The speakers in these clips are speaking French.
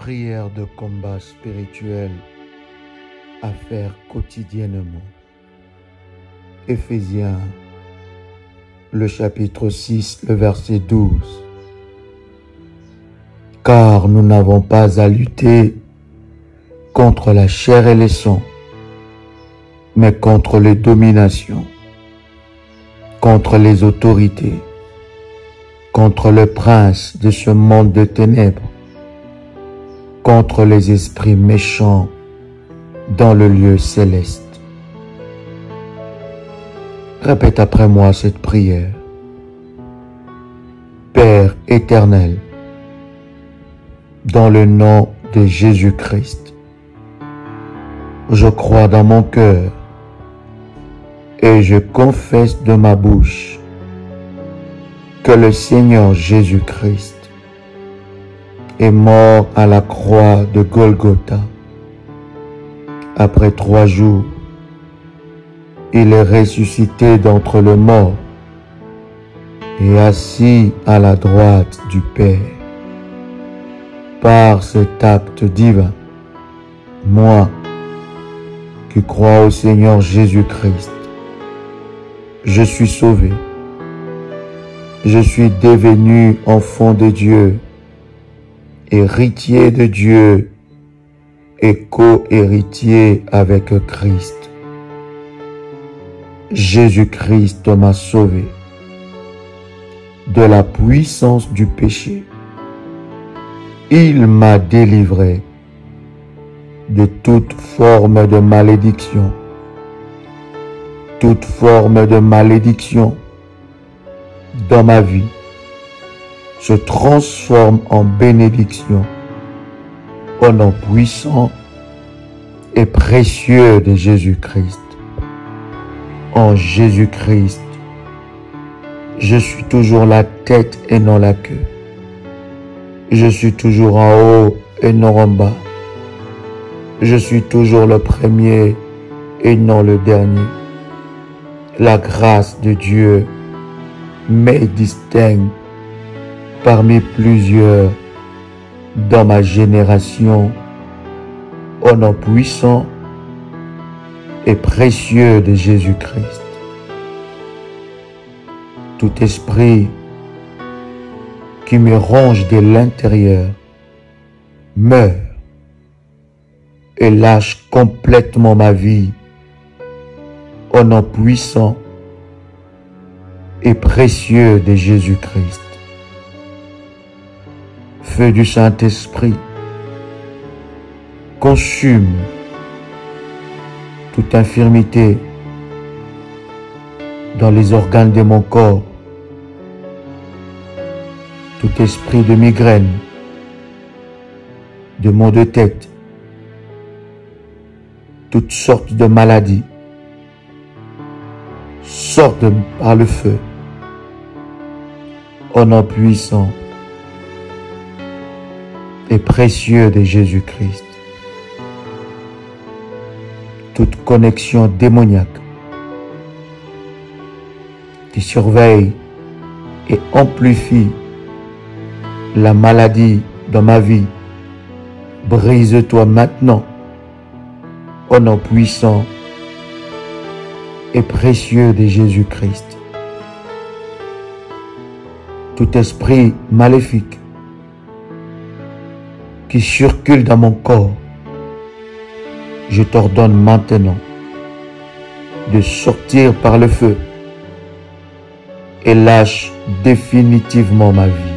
Prière de combat spirituel à faire quotidiennement. Éphésiens, le chapitre 6, le verset 12. Car nous n'avons pas à lutter contre la chair et le sang, mais contre les dominations, contre les autorités, contre le prince de ce monde de ténèbres, contre les esprits méchants dans le lieu céleste. Répète après moi cette prière. Père éternel, dans le nom de Jésus-Christ, je crois dans mon cœur et je confesse de ma bouche que le Seigneur Jésus-Christ est mort à la croix de Golgotha. Après 3 jours, il est ressuscité d'entre les morts et assis à la droite du Père. Par cet acte divin, moi qui crois au Seigneur Jésus-Christ, je suis sauvé. Je suis devenu enfant de Dieu, héritier de Dieu et co-héritier avec Christ. Jésus-Christ m'a sauvé de la puissance du péché. Il m'a délivré de toute forme de malédiction. Toute forme de malédiction dans ma vie se transforme en bénédiction au nom puissant et précieux de Jésus-Christ. En Jésus-Christ, je suis toujours la tête et non la queue. Je suis toujours en haut et non en bas. Je suis toujours le premier et non le dernier. La grâce de Dieu me distingue parmi plusieurs dans ma génération au nom puissant et précieux de Jésus-Christ. Tout esprit qui me ronge de l'intérieur meurt et lâche complètement ma vie au nom puissant et précieux de Jésus-Christ. Feu du Saint-Esprit, consume toute infirmité dans les organes de mon corps, tout esprit de migraine, de maux de tête, toutes sortes de maladies, sortent par le feu, au nom puissant et précieux de Jésus-Christ. Toute connexion démoniaque qui surveille et amplifie la maladie dans ma vie, brise-toi maintenant au nom puissant et précieux de Jésus-Christ. Tout esprit maléfique qui circule dans mon corps, je t'ordonne maintenant de sortir par le feu et lâche définitivement ma vie.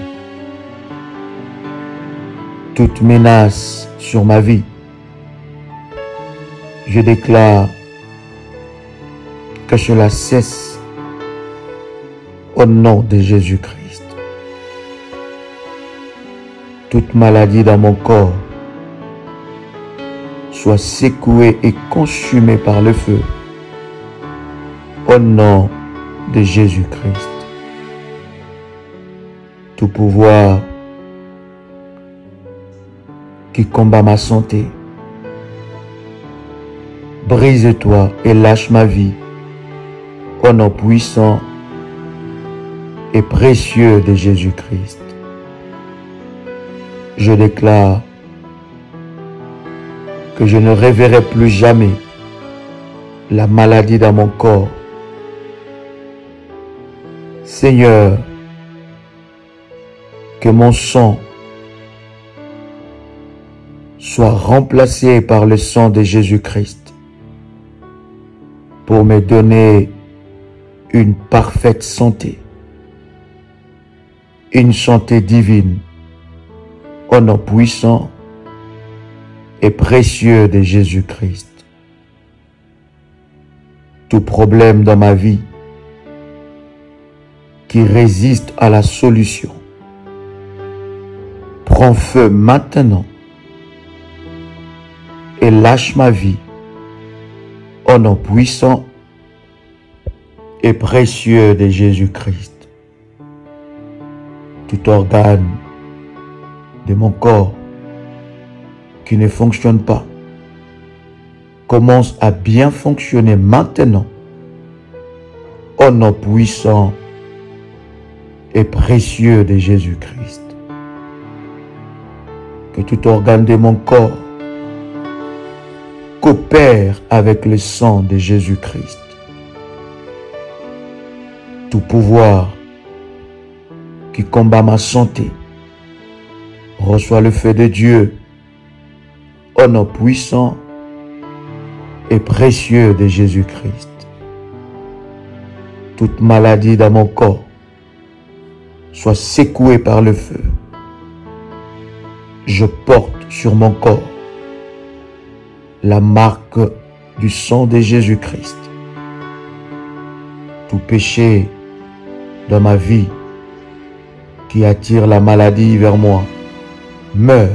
Toute menace sur ma vie, je déclare que cela cesse au nom de Jésus-Christ. Toute maladie dans mon corps soit secouée et consumée par le feu au nom de Jésus-Christ. Tout pouvoir qui combat ma santé, brise-toi et lâche ma vie au nom puissant et précieux de Jésus-Christ. Je déclare que je ne reverrai plus jamais la maladie dans mon corps. Seigneur, que mon sang soit remplacé par le sang de Jésus-Christ pour me donner une parfaite santé, une santé divine, au nom puissant et précieux de Jésus-Christ. Tout problème dans ma vie qui résiste à la solution prend feu maintenant et lâche ma vie au nom puissant et précieux de Jésus-Christ. Tout organe de mon corps qui ne fonctionne pas commence à bien fonctionner maintenant au nom puissant et précieux de Jésus-Christ. Que tout organe de mon corps coopère avec le sang de Jésus-Christ. Tout pouvoir qui combat ma santé reçoit le feu de Dieu au nom puissant et précieux de Jésus-Christ. Toute maladie dans mon corps soit secouée par le feu. Je porte sur mon corps la marque du sang de Jésus-Christ. Tout péché dans ma vie qui attire la maladie vers moi meurt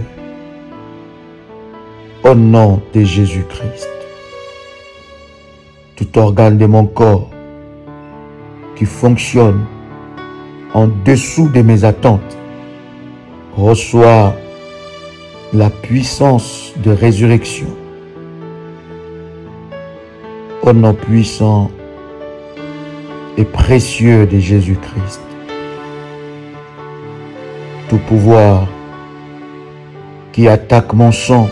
au nom de Jésus-Christ. Tout organe de mon corps qui fonctionne en dessous de mes attentes reçoit la puissance de résurrection au nom puissant et précieux de Jésus-Christ. Tout pouvoir qui attaque mon sang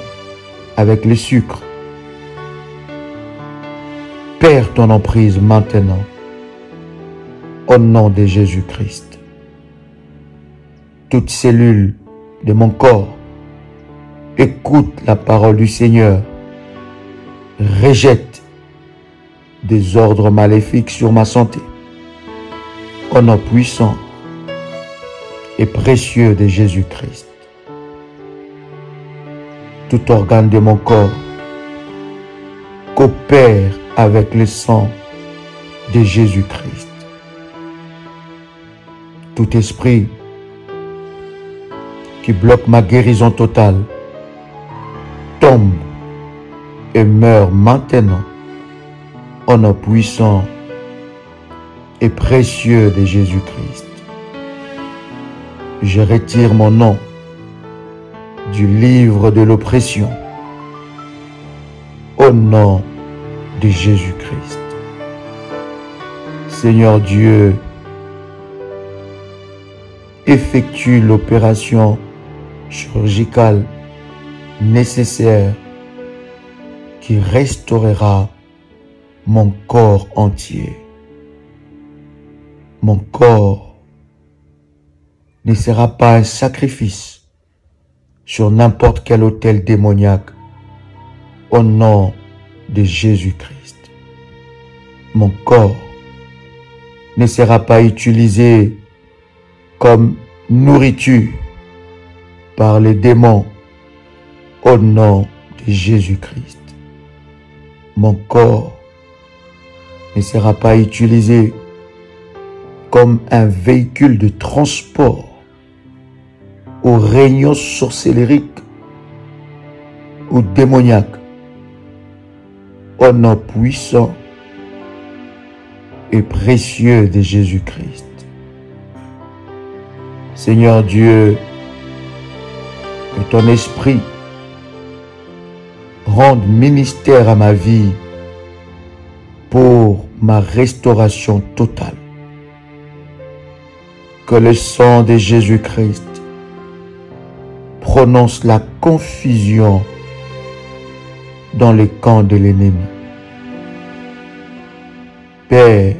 avec le sucre perd ton emprise maintenant au nom de Jésus-Christ. Toute cellule de mon corps écoute la parole du Seigneur, rejette des ordres maléfiques sur ma santé au nom puissant et précieux de Jésus-Christ. Tout organe de mon corps coopère avec le sang de Jésus-Christ. Tout esprit qui bloque ma guérison totale tombe et meurt maintenant au nom puissant et précieux de Jésus-Christ. Je retire mon nom du livre de l'oppression au nom de Jésus-Christ. Seigneur Dieu, effectue l'opération chirurgicale nécessaire qui restaurera mon corps entier. Mon corps ne sera pas un sacrifice sur n'importe quel autel démoniaque au nom de Jésus-Christ. Mon corps ne sera pas utilisé comme nourriture par les démons au nom de Jésus-Christ. Mon corps ne sera pas utilisé comme un véhicule de transport aux réunions sorcellériques ou démoniaques au nom puissant et précieux de Jésus-Christ. Seigneur Dieu, que ton esprit rende ministère à ma vie pour ma restauration totale. Que le sang de Jésus-Christ prononce la confusion dans les camps de l'ennemi. Père,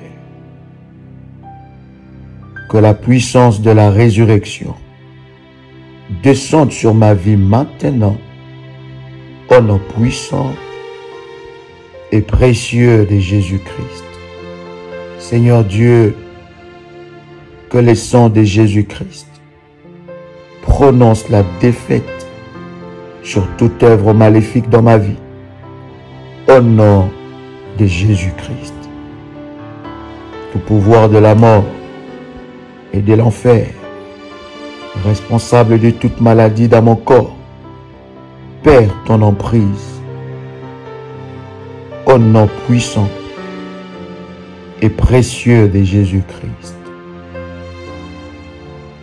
que la puissance de la résurrection descende sur ma vie maintenant, au nom puissant et précieux de Jésus-Christ. Seigneur Dieu, que le sang de Jésus-Christ prononce la défaite sur toute œuvre maléfique dans ma vie, au nom de Jésus-Christ. Tout pouvoir de la mort et de l'enfer, responsable de toute maladie dans mon corps, perds ton emprise, au nom puissant et précieux de Jésus-Christ.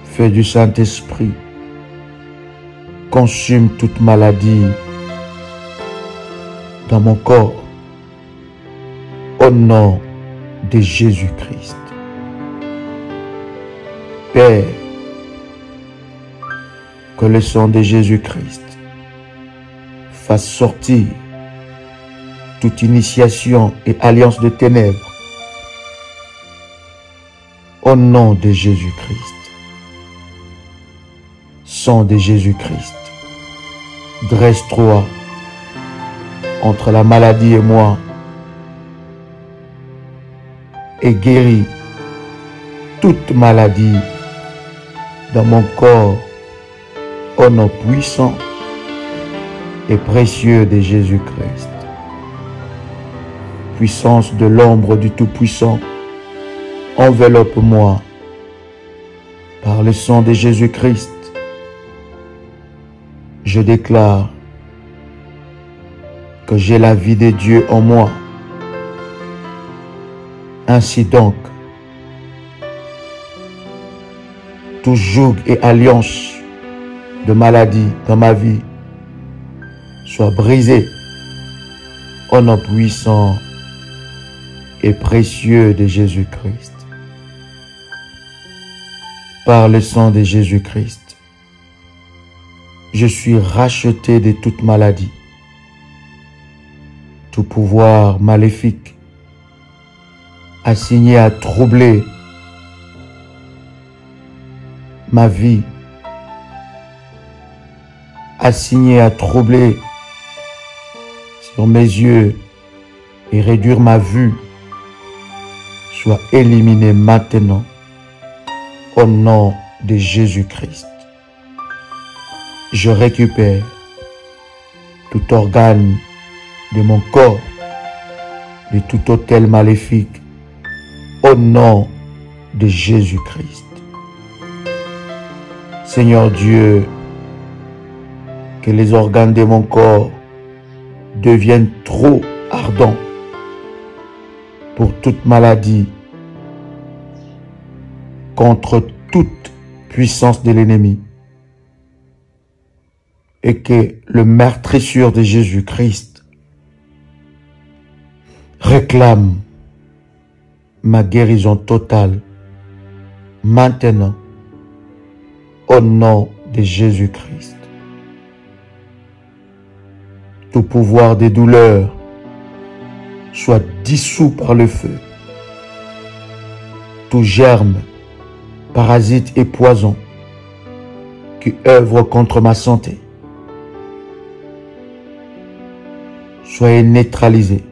Feu du Saint-Esprit, consume toute maladie dans mon corps, au nom de Jésus-Christ. Père, que le sang de Jésus-Christ fasse sortir toute initiation et alliance de ténèbres, au nom de Jésus-Christ. Sang de Jésus-Christ, dresse-toi entre la maladie et moi et guéris toute maladie dans mon corps, au nom puissant et précieux de Jésus-Christ. Puissance de l'ombre du Tout-Puissant, enveloppe-moi par le sang de Jésus-Christ. Je déclare que j'ai la vie de Dieu en moi. Ainsi donc, tout joug et alliance de maladie dans ma vie soit brisé au nom puissant et précieux de Jésus-Christ. Par le sang de Jésus-Christ, je suis racheté de toute maladie, tout pouvoir maléfique assigné à troubler ma vie, assigné à troubler sur mes yeux et réduire ma vue, soit éliminé maintenant au nom de Jésus-Christ. Je récupère tout organe de mon corps, de tout autel maléfique, au nom de Jésus-Christ. Seigneur Dieu, que les organes de mon corps deviennent trop ardents pour toute maladie, contre toute puissance de l'ennemi, et que le meurtrissure de Jésus-Christ réclame ma guérison totale maintenant au nom de Jésus-Christ. Tout pouvoir des douleurs soit dissous par le feu. Tout germe, parasite et poison qui œuvre contre ma santé soit neutralisé.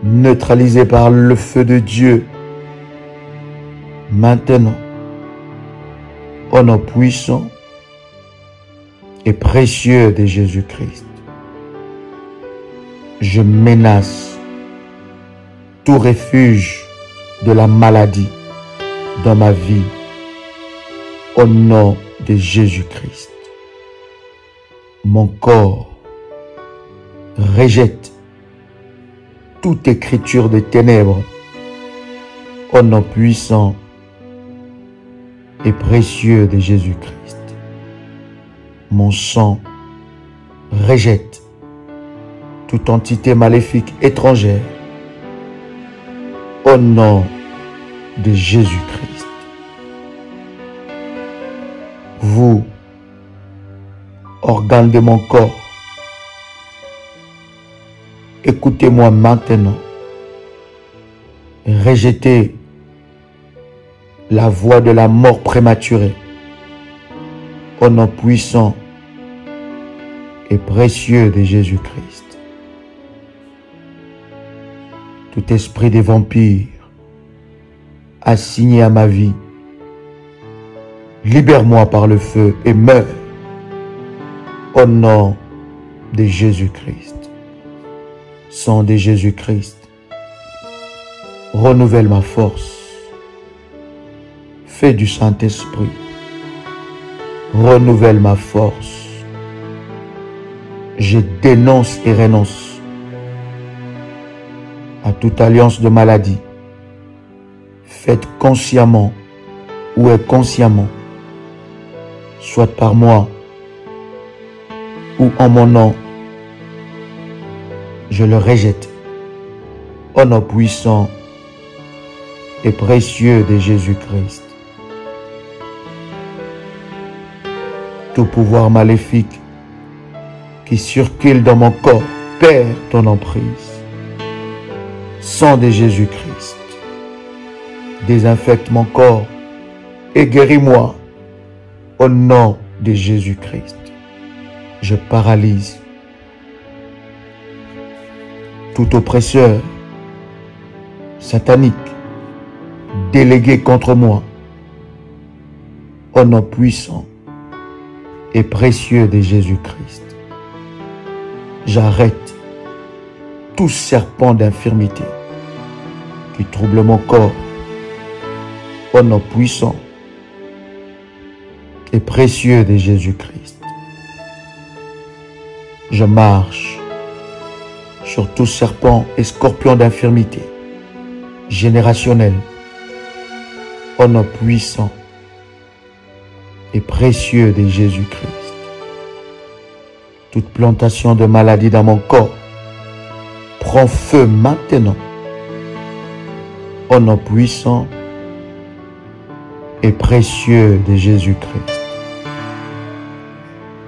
Neutralisé par le feu de Dieu maintenant au nom puissant et précieux de Jésus-Christ. Je menace tout refuge de la maladie dans ma vie au nom de Jésus-Christ. Mon corps rejette toute écriture de ténèbres au nom puissant et précieux de Jésus-Christ. Mon sang rejette toute entité maléfique étrangère au nom de Jésus-Christ. Vous, organes de mon corps, écoutez-moi maintenant. Rejetez la voie de la mort prématurée. Au nom puissant et précieux de Jésus-Christ. Tout esprit des vampires assigné à ma vie, libère-moi par le feu et meurs au nom de Jésus-Christ. Sang de Jésus-Christ, renouvelle ma force. Feu du Saint-Esprit, renouvelle ma force. Je dénonce et renonce à toute alliance de maladie, faite consciemment ou inconsciemment, soit par moi ou en mon nom. Je le rejette au nom puissant et précieux de Jésus-Christ. Tout pouvoir maléfique qui circule dans mon corps, perd ton emprise. Sang de Jésus-Christ, désinfecte mon corps et guéris-moi au nom de Jésus-Christ. Je paralyse tout oppresseur satanique délégué contre moi au nom puissant et précieux de Jésus-Christ. J'arrête tout serpent d'infirmité qui trouble mon corps au nom puissant et précieux de Jésus-Christ. Je marche sur tout serpent et scorpion d'infirmité générationnel au nom puissant et précieux de Jésus-Christ. Toute plantation de maladie dans mon corps prend feu maintenant au nom puissant et précieux de Jésus-Christ.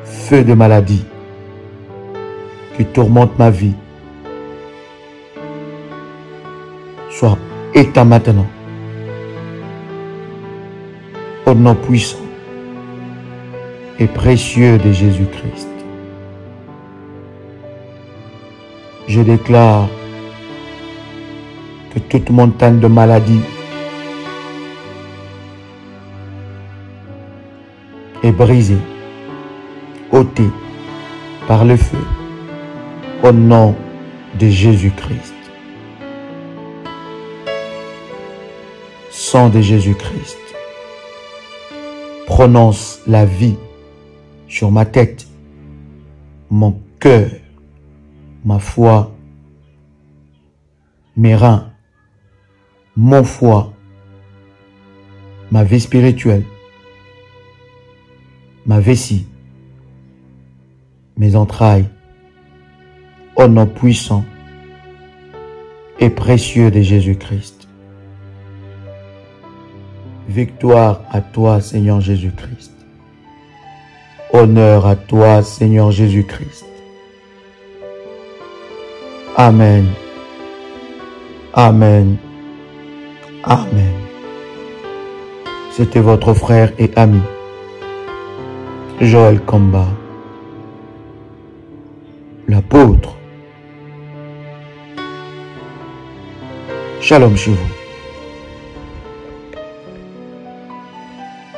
Feu de maladie qui tourmente ma vie soit éteint maintenant au nom puissant et précieux de Jésus-Christ. Je déclare que toute montagne de maladie est brisée, ôtée par le feu au nom de Jésus-Christ. Sang de Jésus-Christ, prononce la vie sur ma tête, mon cœur, ma foi, mes reins, mon foie, ma vie spirituelle, ma vessie, mes entrailles, au nom puissant et précieux de Jésus-Christ. Victoire à toi, Seigneur Jésus-Christ. Honneur à toi, Seigneur Jésus-Christ. Amen. Amen. Amen. C'était votre frère et ami, Joël Kamba, l'apôtre. Shalom chez vous.